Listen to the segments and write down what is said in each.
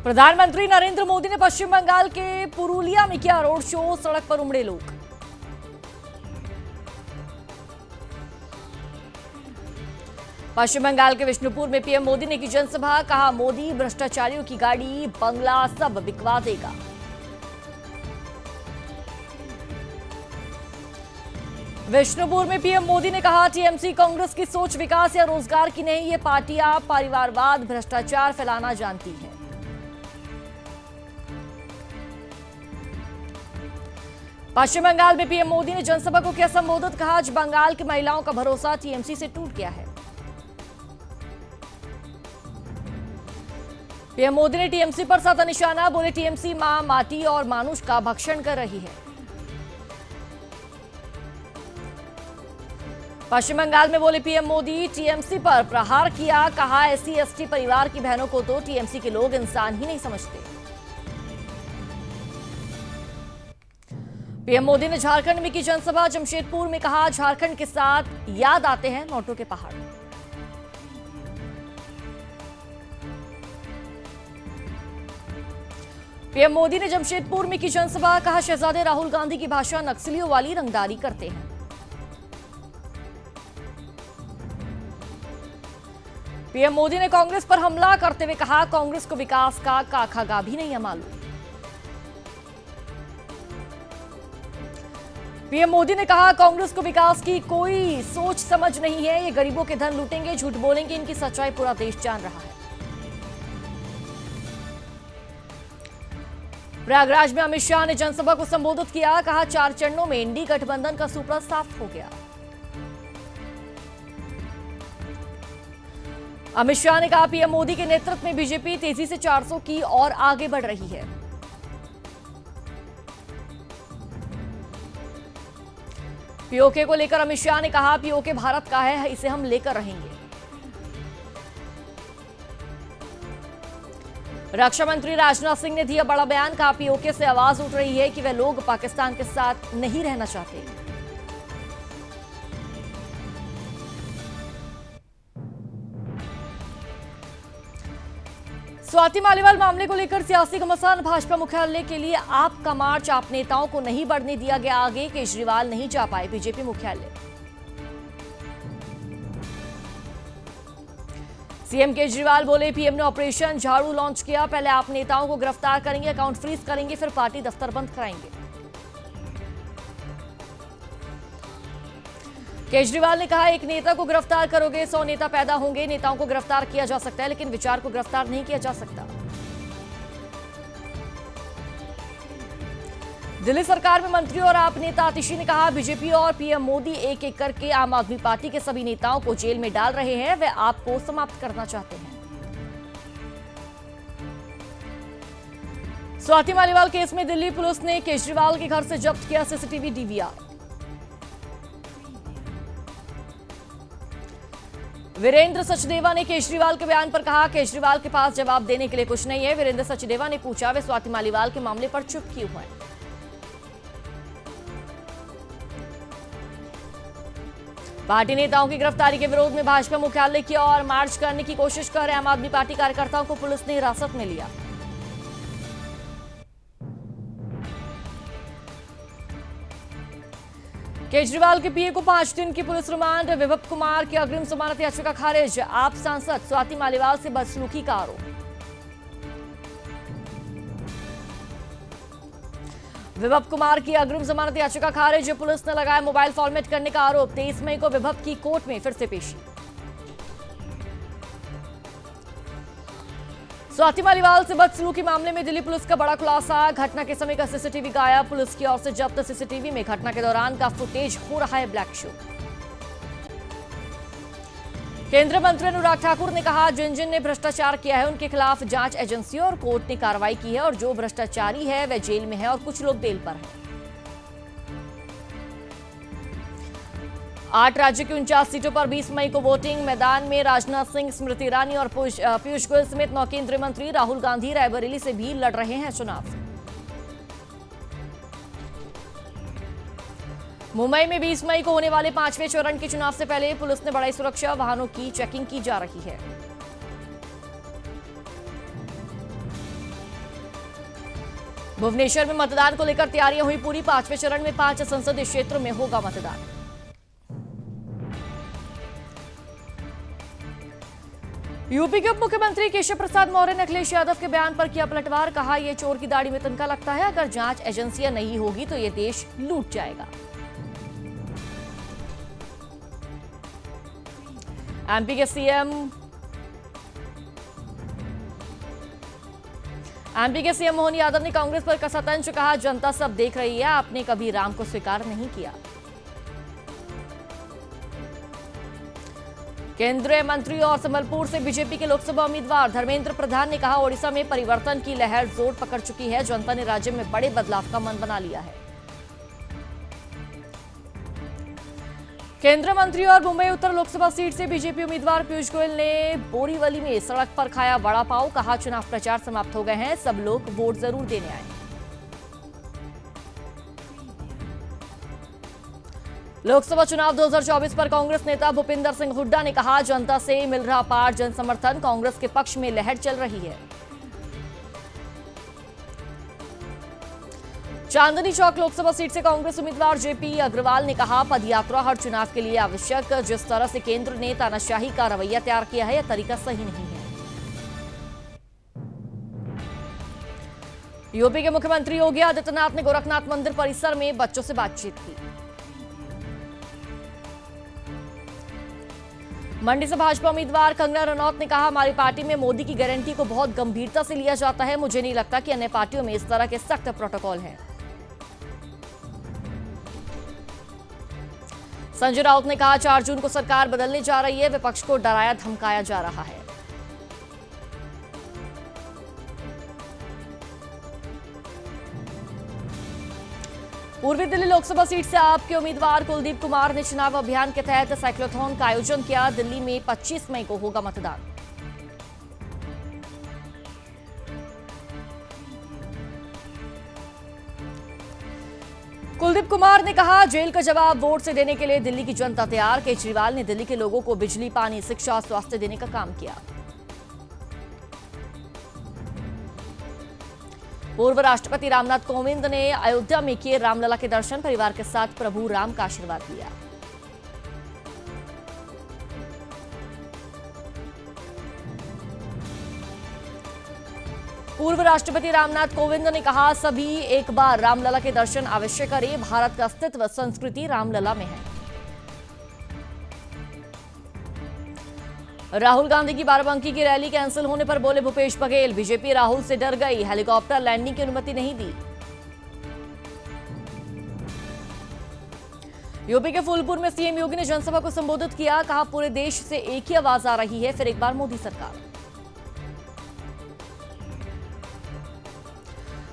प्रधानमंत्री नरेंद्र मोदी ने पश्चिम बंगाल के पुरुलिया में किया रोड शो, सड़क पर उमड़े लोग। पश्चिम बंगाल के विष्णुपुर में पीएम मोदी ने की जनसभा, कहा मोदी भ्रष्टाचारियों की गाड़ी बंगला सब बिकवा देगा। विष्णुपुर में पीएम मोदी ने कहा टीएमसी कांग्रेस की सोच विकास या रोजगार की नहीं, ये पार्टियां परिवारवाद भ्रष्टाचार फैलाना जानती है। पश्चिम बंगाल में पीएम मोदी ने जनसभा को किया संबोधित, कहा आज बंगाल की महिलाओं का भरोसा टीएमसी से टूट गया है। पीएम मोदी ने टीएमसी पर साधा निशाना, बोले टीएमसी मां माटी और मानुष का भक्षण कर रही है। पश्चिम बंगाल में बोले पीएम मोदी, टीएमसी पर प्रहार किया, कहा एससी एसटी परिवार की बहनों को तो टीएमसी के लोग इंसान ही नहीं समझते। पीएम मोदी ने झारखंड में की जनसभा, जमशेदपुर में कहा झारखंड के साथ याद आते हैं नोटों के पहाड़। पीएम मोदी ने जमशेदपुर में की जनसभा, कहा शहजादे राहुल गांधी की भाषा नक्सलियों वाली रंगदारी करते हैं। पीएम मोदी ने कांग्रेस पर हमला करते हुए कहा कांग्रेस को विकास का काखागा भी नहीं है मालूम। पीएम मोदी ने कहा कांग्रेस को विकास की कोई सोच समझ नहीं है, ये गरीबों के धन लूटेंगे, झूठ बोलेंगे, इनकी सच्चाई पूरा देश जान रहा है। प्रयागराज में अमित शाह ने जनसभा को संबोधित किया, कहा 4 चरणों में इंडी गठबंधन का सुपड़ा साफ हो गया। अमित शाह ने कहा पीएम मोदी के नेतृत्व में बीजेपी तेजी से 400 की और आगे बढ़ रही है। पीओके को लेकर अमित शाह ने कहा पीओके भारत का है, इसे हम लेकर रहेंगे। रक्षा मंत्री राजनाथ सिंह ने दिया बड़ा बयान, कहा पीओके से आवाज उठ रही है कि वे लोग पाकिस्तान के साथ नहीं रहना चाहते। स्वाति मालीवाल मामले को लेकर सियासी घमासान, भाजपा मुख्यालय के लिए आपका मार्च, आप नेताओं को नहीं बढ़ने दिया गया आगे, केजरीवाल नहीं जा पाए बीजेपी मुख्यालय। सीएम केजरीवाल बोले पीएम ने ऑपरेशन झाड़ू लॉन्च किया, पहले आप नेताओं को गिरफ्तार करेंगे, अकाउंट फ्रीज करेंगे, फिर पार्टी दफ्तर बंद कराएंगे। केजरीवाल ने कहा एक नेता को गिरफ्तार करोगे 100 नेता पैदा होंगे, नेताओं को गिरफ्तार किया जा सकता है लेकिन विचार को गिरफ्तार नहीं किया जा सकता। दिल्ली सरकार में मंत्री और आप नेता आतिशी ने कहा बीजेपी और पीएम मोदी एक एक करके आम आदमी पार्टी के सभी नेताओं को जेल में डाल रहे हैं, वे आपको समाप्त करना चाहते हैं। स्वाति मालीवाल केस में दिल्ली पुलिस ने केजरीवाल के घर से जब्त किया सीसीटीवी डीवीआर। वीरेंद्र सचदेवा ने केजरीवाल के बयान पर कहा केजरीवाल के पास जवाब देने के लिए कुछ नहीं है। वीरेंद्र सचदेवा ने पूछा वे स्वाति मालीवाल के मामले पर चुप क्यों हैं। पार्टी नेताओं की गिरफ्तारी के विरोध में भाजपा मुख्यालय की ओर मार्च करने की कोशिश कर रहे आम आदमी पार्टी कार्यकर्ताओं को पुलिस ने हिरासत में लिया। केजरीवाल के पीए को 5 दिन की पुलिस रिमांड, विभव कुमार की अग्रिम जमानत याचिका खारिज, आप सांसद स्वाति मालीवाल से बदसलूकी का आरोप। विभव कुमार की अग्रिम जमानत याचिका खारिज, पुलिस ने लगाया मोबाइल फॉर्मेट करने का आरोप। 23 मई को विभव की कोर्ट में फिर से पेशी। स्वाति मालीवाल से बदसलूकी मामले में दिल्ली पुलिस का बड़ा खुलासा, घटना के समय का सीसीटीवी गायब, पुलिस की ओर से जब्त सीसीटीवी में घटना के दौरान का फुटेज हो रहा है ब्लैक शो। केंद्रीय मंत्री अनुराग ठाकुर ने कहा जिन जिन ने भ्रष्टाचार किया है उनके खिलाफ जांच एजेंसियों और कोर्ट ने कार्रवाई की है और जो भ्रष्टाचारी है वह जेल में है और कुछ लोग बेल पर हैं। 8 राज्य की 49 सीटों पर 20 मई को वोटिंग, मैदान में राजनाथ सिंह, स्मृति ईरानी और पीयूष गोयल समेत 9 केंद्रीय मंत्री। राहुल गांधी रायबरेली से भी लड़ रहे हैं चुनाव। मुंबई में 20 मई को होने वाले 5वें चरण के चुनाव से पहले पुलिस ने बढ़ाई सुरक्षा, वाहनों की चेकिंग की जा रही है। भुवनेश्वर में मतदान को लेकर तैयारियां हुई पूरी। 5वें चरण में 5 संसदीय क्षेत्रों में होगा मतदान। यूपी के उप मुख्यमंत्री केशव प्रसाद मौर्य ने अखिलेश यादव के बयान पर किया पलटवार। कहा, यह चोर की दाढ़ी में तिनका लगता है। अगर जांच एजेंसियां नहीं होगी तो यह देश लूट जाएगा। एमपी के सीएम मोहन यादव ने कांग्रेस पर कसा तंज। कहा, जनता सब देख रही है, आपने कभी राम को स्वीकार नहीं किया। केंद्रीय मंत्री और संबलपुर से बीजेपी के लोकसभा उम्मीदवार धर्मेंद्र प्रधान ने कहा, ओडिशा में परिवर्तन की लहर जोर पकड़ चुकी है। जनता ने राज्य में बड़े बदलाव का मन बना लिया है। केंद्रीय मंत्री और मुंबई उत्तर लोकसभा सीट से बीजेपी उम्मीदवार पीयूष गोयल ने बोरीवली में सड़क पर खाया वड़ा पाव। कहा, चुनाव प्रचार समाप्त हो गए हैं, सब लोग वोट जरूर देने आए। लोकसभा चुनाव 2024 पर कांग्रेस नेता भूपिंदर सिंह हुड्डा ने कहा, जनता से मिल रहा अपार जन समर्थन, कांग्रेस के पक्ष में लहर चल रही है। चांदनी चौक लोकसभा सीट से कांग्रेस उम्मीदवार जेपी अग्रवाल ने कहा, पदयात्रा हर चुनाव के लिए आवश्यक। जिस तरह से केंद्र ने तानाशाही का रवैया तैयार किया है, यह तरीका सही नहीं है। यूपी के मुख्यमंत्री योगी आदित्यनाथ ने गोरखनाथ मंदिर परिसर में बच्चों से बातचीत की। मंडी से भाजपा उम्मीदवार कंगना रनौत ने कहा, हमारी पार्टी में मोदी की गारंटी को बहुत गंभीरता से लिया जाता है। मुझे नहीं लगता कि अन्य पार्टियों में इस तरह के सख्त प्रोटोकॉल हैं। संजय राउत ने कहा, 4 जून को सरकार बदलने जा रही है, विपक्ष को डराया धमकाया जा रहा है। पूर्वी दिल्ली लोकसभा सीट से आप के उम्मीदवार कुलदीप कुमार ने चुनाव अभियान के तहत साइक्लोथॉन का आयोजन किया। दिल्ली में 25 मई को होगा मतदान। कुलदीप कुमार ने कहा, जेल का जवाब वोट से देने के लिए दिल्ली की जनता तैयार। केजरीवाल ने दिल्ली के लोगों को बिजली, पानी, शिक्षा, स्वास्थ्य देने का काम किया। पूर्व राष्ट्रपति रामनाथ कोविंद ने अयोध्या में किए रामलला के दर्शन। परिवार के साथ प्रभु राम का आशीर्वाद लिया। पूर्व राष्ट्रपति रामनाथ कोविंद ने कहा, सभी एक बार रामलला के दर्शन अवश्य करें। भारत का अस्तित्व, संस्कृति रामलला में है। राहुल गांधी की बाराबंकी की रैली कैंसिल होने पर बोले भूपेश बघेल, बीजेपी राहुल से डर गई, हेलीकॉप्टर लैंडिंग की अनुमति नहीं दी। यूपी के फूलपुर में सीएम योगी ने जनसभा को संबोधित किया। कहा, पूरे देश से एक ही आवाज आ रही है, फिर एक बार मोदी सरकार।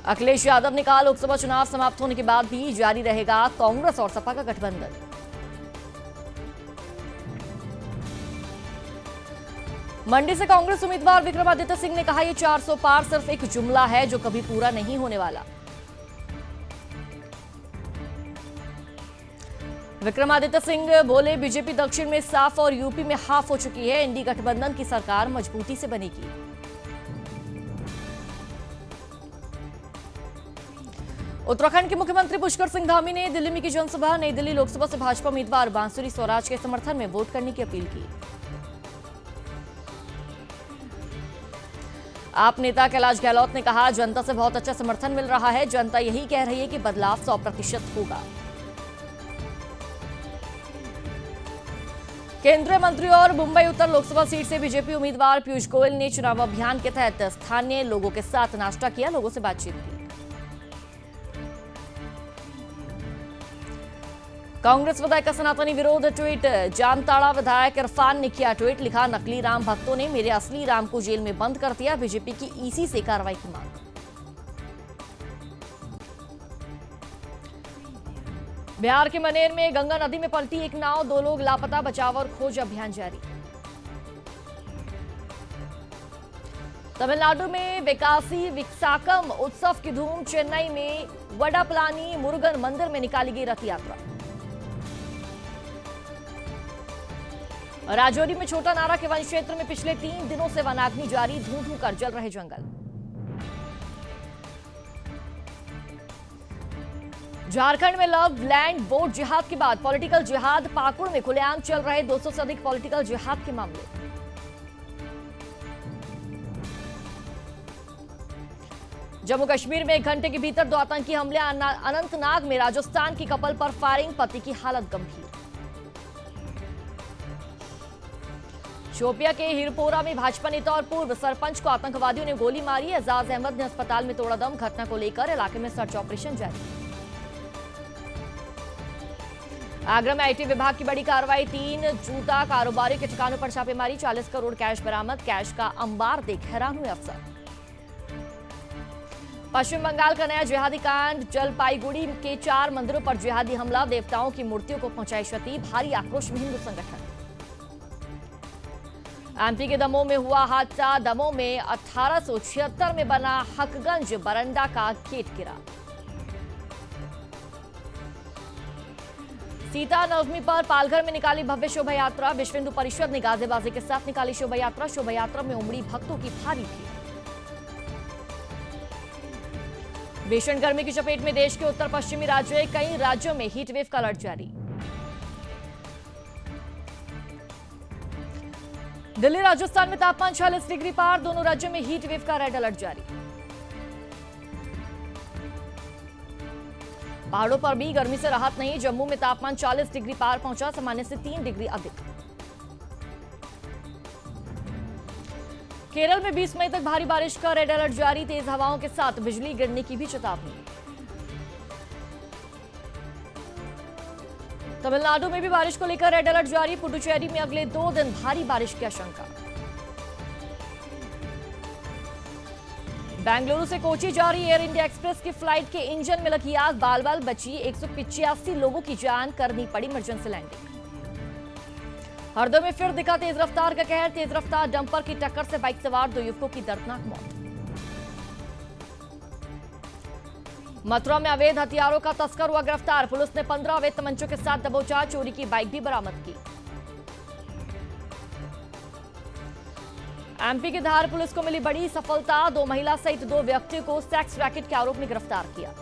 अखिलेश यादव ने कहा, लोकसभा चुनाव समाप्त होने के बाद भी जारी रहेगा कांग्रेस और सपा का गठबंधन। मंडी से कांग्रेस उम्मीदवार विक्रमादित्य सिंह ने कहा, यह 400 पार सिर्फ एक जुमला है जो कभी पूरा नहीं होने वाला। विक्रमादित्य सिंह बोले, बीजेपी दक्षिण में साफ और यूपी में हाफ हो चुकी है। इंडी गठबंधन की सरकार मजबूती से बनेगी। उत्तराखंड के मुख्यमंत्री पुष्कर सिंह धामी ने दिल्ली में की जनसभा। नई दिल्ली लोकसभा से भाजपा उम्मीदवार बांसुरी स्वराज के समर्थन में वोट करने की अपील की। आप नेता कैलाश गहलोत ने कहा, जनता से बहुत अच्छा समर्थन मिल रहा है। जनता यही कह रही है कि बदलाव 100% होगा। केंद्रीय मंत्री और मुंबई उत्तर लोकसभा सीट से बीजेपी उम्मीदवार पीयूष गोयल ने चुनाव अभियान के तहत स्थानीय लोगों के साथ नाश्ता किया, लोगों से बातचीत की। कांग्रेस विधायक का सनातनी विरोध ट्वीट। जामताड़ा विधायक इरफान ने किया ट्वीट, लिखा, नकली राम भक्तों ने मेरे असली राम को जेल में बंद कर दिया। बीजेपी की ईसी से कार्रवाई की मांग। बिहार के मनेर में गंगा नदी में पलटी एक नाव, 2 लोग लापता, बचाव और खोज अभियान जारी। तमिलनाडु में विकासी विक्साकम उत्सव की धूम। चेन्नई में वडापलानी मुरुगन मंदिर में निकाली गई रथ यात्रा। राजौरी में छोटा नारा के वन क्षेत्र में पिछले 3 दिनों से वनाग्नि जारी, धू धू कर जल रहे जंगल। झारखंड में लव लैंड वोट जिहाद के बाद पॉलिटिकल जिहाद। पाकुड़ में खुलेआम चल रहे 200 से अधिक पॉलिटिकल जिहाद के मामले। जम्मू कश्मीर में 1 घंटे के भीतर 2 आतंकी हमले। अनंतनाग में राजस्थान की कपल पर फायरिंग, पति की हालत गंभीर। शोपिया के हिरपोरा में भाजपा नेता और पूर्व सरपंच को आतंकवादियों ने गोली मारी। एजाज अहमद ने अस्पताल में तोड़ा दम। घटना को लेकर इलाके में सर्च ऑपरेशन जारी। आगरा में आईटी विभाग की बड़ी कार्रवाई। 3 जूता कारोबारियों के ठिकानों पर छापेमारी। 40 करोड़ कैश बरामद। कैश का अंबार देख हैरान हुए अफसर। पश्चिम बंगाल का नया जिहादी कांड। जलपाईगुड़ी के 4 मंदिरों पर जिहादी हमला। देवताओं की मूर्तियों को पहुंचाई क्षति। भारी आक्रोश में हिंदू संगठन। एमपी के दमोह में हुआ हादसा। दमोह में 1876 में बना हकगंज बरंडा का गेट गिरा। सीता नवमी पर पालघर में निकाली भव्य शोभा यात्रा। विश्व हिंदू परिषद ने गाजेबाजी के साथ निकाली शोभा यात्रा। शोभा यात्रा में उमड़ी भक्तों की भारी भीड़। भीषण गर्मी की चपेट में देश के उत्तर पश्चिमी राज्य। कई राज्यों में हीट वेव का अलर्ट जारी। दिल्ली राजस्थान में तापमान 46 डिग्री पार। दोनों राज्यों में हीट वेव का रेड अलर्ट जारी। पहाड़ों पर भी गर्मी से राहत नहीं। जम्मू में तापमान 40 डिग्री पार पहुंचा, सामान्य से 3 डिग्री अधिक। केरल में 20 मई तक भारी बारिश का रेड अलर्ट जारी। तेज हवाओं के साथ बिजली गिरने की भी चेतावनी। तमिलनाडु में भी बारिश को लेकर रेड अलर्ट जारी। पुडुचेरी में अगले 2 दिन भारी बारिश की आशंका। बेंगलुरु से कोची जा रही एयर इंडिया एक्सप्रेस की फ्लाइट के इंजन में लगी आग। बाल बाल बची। 185 लोगों की जान। करनी पड़ी इमरजेंसी लैंडिंग। हरदोई में फिर दिखा तेज रफ्तार का कहर। तेज रफ्तार डंपर की टक्कर से बाइक सवार 2 युवकों की दर्दनाक मौत। मथुरा में अवैध हथियारों का तस्कर हुआ गिरफ्तार। पुलिस ने 15 अवैध तमंचों के साथ दबोचा। चोरी की बाइक भी बरामद की। एमपी की धार पुलिस को मिली बड़ी सफलता। 2 महिला सहित 2 व्यक्तियों को सेक्स रैकेट के आरोप में गिरफ्तार किया।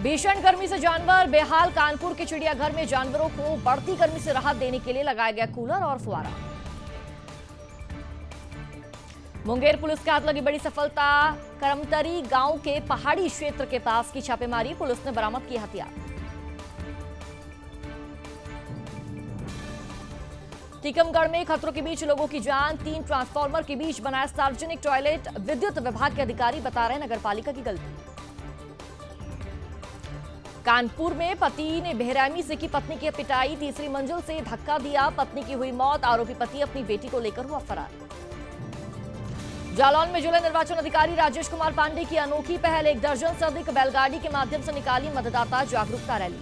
भीषण गर्मी से जानवर बेहाल। कानपुर के चिड़ियाघर में जानवरों को बढ़ती गर्मी से राहत देने के लिए लगाया गया कूलर और फुआरा। मुंगेर पुलिस के हाथ लगी बड़ी सफलता। करमतरी गांव के पहाड़ी क्षेत्र के पास की छापेमारी। पुलिस ने बरामद किया हथियार। टीकमगढ़ में खतरों के बीच लोगों की जान। 3 ट्रांसफार्मर के बीच बनाया सार्वजनिक टॉयलेट। विद्युत विभाग के अधिकारी बता रहे नगरपालिका की गलती। कानपुर में पति ने बेरहमी से की पत्नी की पिटाई। 3री मंजिल से धक्का दिया। पत्नी की हुई मौत। आरोपी पति अपनी बेटी को लेकर हुआ फरार। जालौन में जिला निर्वाचन अधिकारी राजेश कुमार पांडे की अनोखी पहल। 1 दर्जन से अधिक बैलगाड़ी के माध्यम से निकाली मतदाता जागरूकता रैली।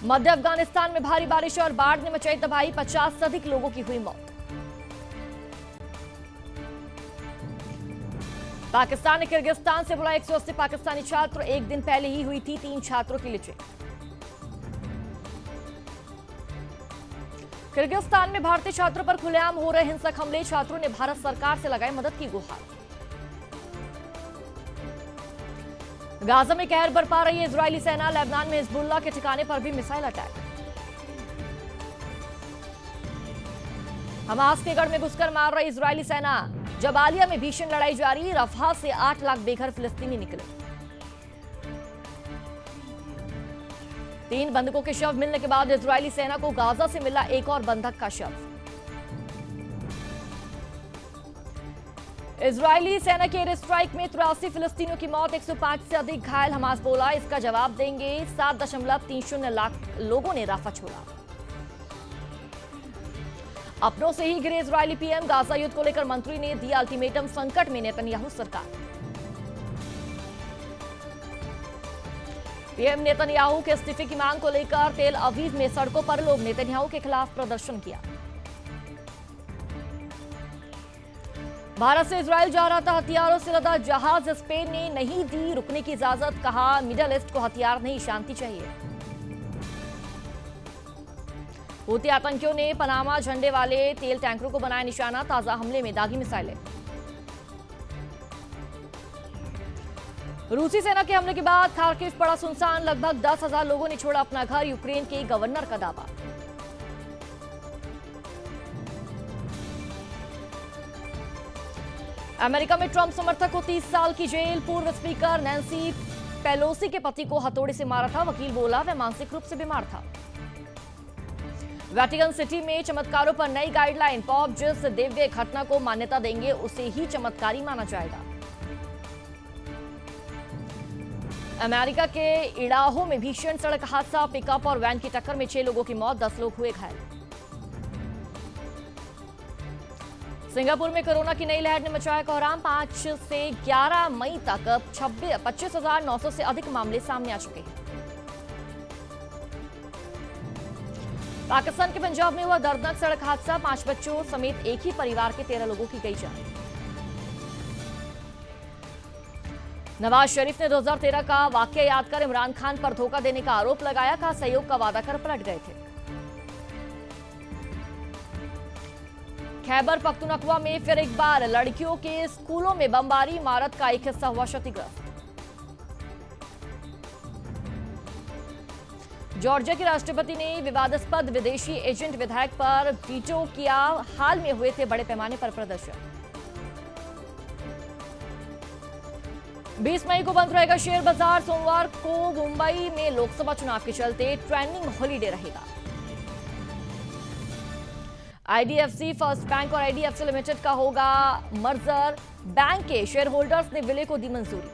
मध्य अफगानिस्तान में भारी बारिश और बाढ़ ने मचाई तबाही। 50 से अधिक लोगों की हुई मौत। पाकिस्तान ने किर्गिस्तान से बुलाए 180 पाकिस्तानी छात्र। 1 दिन पहले ही हुई थी 3 छात्रों की लिचिंग। किर्गिस्तान में भारतीय छात्रों पर खुलेआम हो रहे हिंसक हमले। छात्रों ने भारत सरकार से लगाई मदद की गुहार। गाजा में कहर बरपा रही है इजरायली सेना। लेबनान में हिजबुल्लाह के ठिकाने पर भी मिसाइल अटैक। हमास के गढ़ में घुसकर मार रही इजरायली सेना। जबालिया में भीषण लड़ाई जारी। रफा से 8 लाख बेघर फिलिस्तीनी निकले। 3 बंधकों के शव मिलने के बाद इजरायली सेना को गाजा से मिला एक और बंधक का शव। इजरायली सेना के एयर स्ट्राइक में 83 फिलिस्तीनियों की मौत। 105 से अधिक घायल। हमास बोला इसका जवाब देंगे। 7.30 लाख लोगों ने राफा छोड़ा। अपनों से ही गिरे इजरायली पीएम। गाजा युद्ध को लेकर मंत्री ने दिया अल्टीमेटम। संकट में नेतन्याहू सरकार। पीएम नेतन्याहू के इस्तीफे की मांग को लेकर तेल अवीव में सड़कों पर लोग नेतन्याहू के खिलाफ प्रदर्शन किया। भारत से इजरायल जा रहा था हथियारों से लदा जहाज। स्पेन ने नहीं दी रुकने की इजाजत। कहा मिडल ईस्ट को हथियार नहीं शांति चाहिए। हूती आतंकियों ने पनामा झंडे वाले तेल टैंकरों को बनाया निशाना। ताजा हमले में दागी मिसाइलें। रूसी सेना के हमले के बाद खार्किव पड़ा सुनसान, लगभग 10,000 लोगों ने छोड़ा अपना घर, यूक्रेन के गवर्नर का दावा। अमेरिका में ट्रंप समर्थक को 30 साल की जेल, पूर्व स्पीकर नैन्सी पेलोसी के पति को हथौड़े से मारा था, वकील बोला वह मानसिक रूप से बीमार था। वेटिकन सिटी में चमत्कारों पर नई गाइडलाइन, पॉप जिस दिव्य घटना को मान्यता देंगे उसे ही चमत्कारी माना जाएगा। अमेरिका के इडाहो में भीषण सड़क हादसा, पिकअप और वैन की टक्कर में 6 लोगों की मौत, 10 लोग हुए घायल। सिंगापुर में कोरोना की नई लहर ने मचाया कोहराम, 5 से 11 मई तक 25,900 से अधिक मामले सामने आ चुके हैं। पाकिस्तान के पंजाब में हुआ दर्दनाक सड़क हादसा, 5 बच्चों समेत एक ही परिवार के 13 लोगों की गई जान। नवाज शरीफ ने 2013 का वाकया याद कर इमरान खान पर धोखा देने का आरोप लगाया, कहा सहयोग का वादा कर पलट गए थे। खैबर पख्तूनख्वा में फिर एक बार लड़कियों के स्कूलों में बमबारी, इमारत का एक हिस्सा हुआ क्षतिग्रस्त। जॉर्जिया के राष्ट्रपति ने विवादास्पद विदेशी एजेंट विधायक पर वीटो किया, हाल में हुए थे बड़े पैमाने पर प्रदर्शन। 20 मई को बंद रहेगा शेयर बाजार, सोमवार को मुंबई में लोकसभा चुनाव के चलते ट्रेंडिंग हॉलीडे रहेगा। आईडीएफसी फर्स्ट बैंक और आईडीएफसी लिमिटेड का होगा मर्जर, बैंक के शेयर होल्डर्स ने विलय को दी मंजूरी।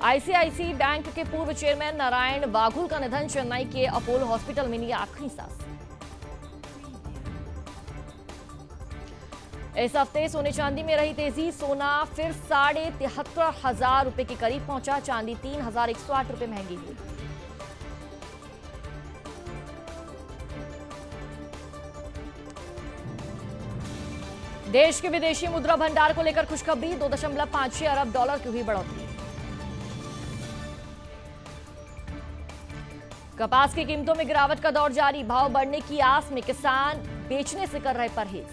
आईसीआईसी बैंक के पूर्व चेयरमैन नारायण वाघुल का निधन, चेन्नई के अपोलो हॉस्पिटल में ली आखिरी सांस। इस हफ्ते सोने चांदी में रही तेजी, सोना फिर 73,500 रुपए के करीब पहुंचा, चांदी 3,108 रुपए महंगी हुई। देश के विदेशी मुद्रा भंडार को लेकर खुशखबरी, 2.56 अरब डॉलर की हुई बढ़ोतरी। कपास की कीमतों में गिरावट का दौर जारी, भाव बढ़ने की आस में किसान बेचने से कर रहे परहेज।